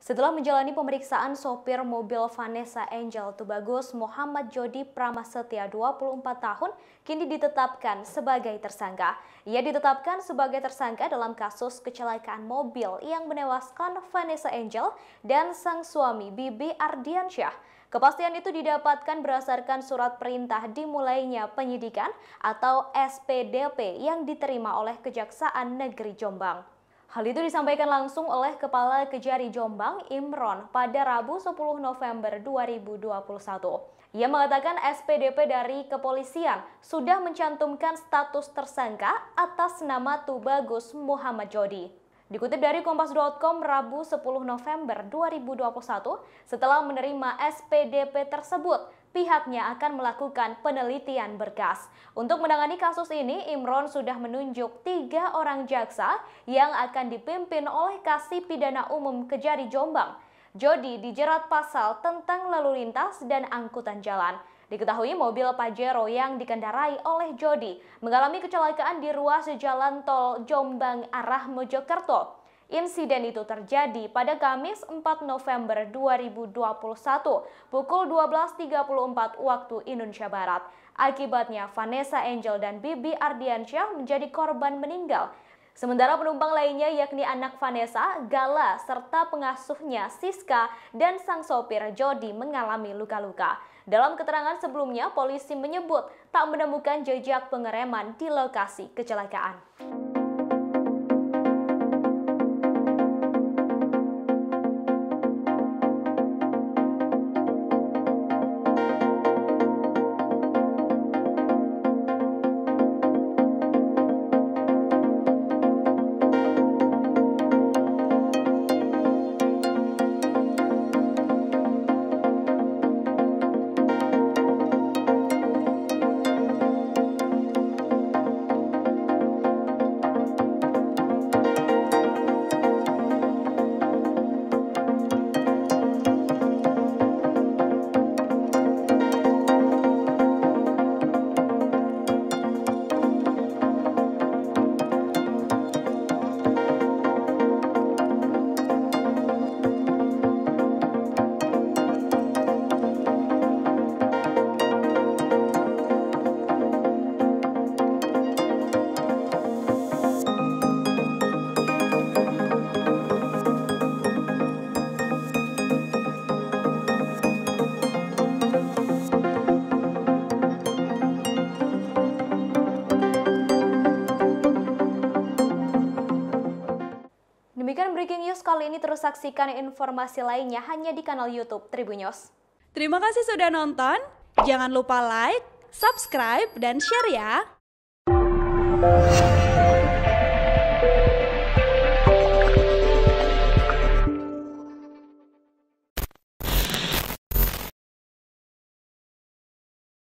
Setelah menjalani pemeriksaan, sopir mobil Vanessa Angel Tubagus Muhammad Jody Pramastia 24 tahun kini ditetapkan sebagai tersangka. Ia ditetapkan sebagai tersangka dalam kasus kecelakaan mobil yang menewaskan Vanessa Angel dan sang suami Bibi Ardiansyah. Kepastian itu didapatkan berdasarkan surat perintah dimulainya penyidikan atau SPDP yang diterima oleh Kejaksaan Negeri Jombang. Hal itu disampaikan langsung oleh Kepala Kejari Jombang, Imron, pada Rabu 10 November 2021. Ia mengatakan SPDP dari kepolisian sudah mencantumkan status tersangka atas nama Tubagus Muhammad Jody. Dikutip dari Kompas.com Rabu 10 November 2021, setelah menerima SPDP tersebut, pihaknya akan melakukan penelitian berkas. Untuk menangani kasus ini, Imron sudah menunjuk 3 orang jaksa yang akan dipimpin oleh Kasih Pidana Umum Kejari Jombang. Jody dijerat pasal tentang lalu lintas dan angkutan jalan. Diketahui mobil Pajero yang dikendarai oleh Jody mengalami kecelakaan di ruas jalan tol Jombang arah Mojokerto. Insiden itu terjadi pada Kamis 4 November 2021 pukul 12.34 waktu Indonesia Barat. Akibatnya Vanessa Angel dan Bibi Ardiansyah menjadi korban meninggal. Sementara penumpang lainnya yakni anak Vanessa, Gala, serta pengasuhnya Siska dan sang sopir Jody mengalami luka-luka. Dalam keterangan sebelumnya, polisi menyebut tak menemukan jejak pengereman di lokasi kecelakaan. Demikian breaking news kali ini, terus saksikan informasi lainnya hanya di kanal YouTube Tribunnews. Terima kasih sudah nonton. Jangan lupa like, subscribe, dan share ya.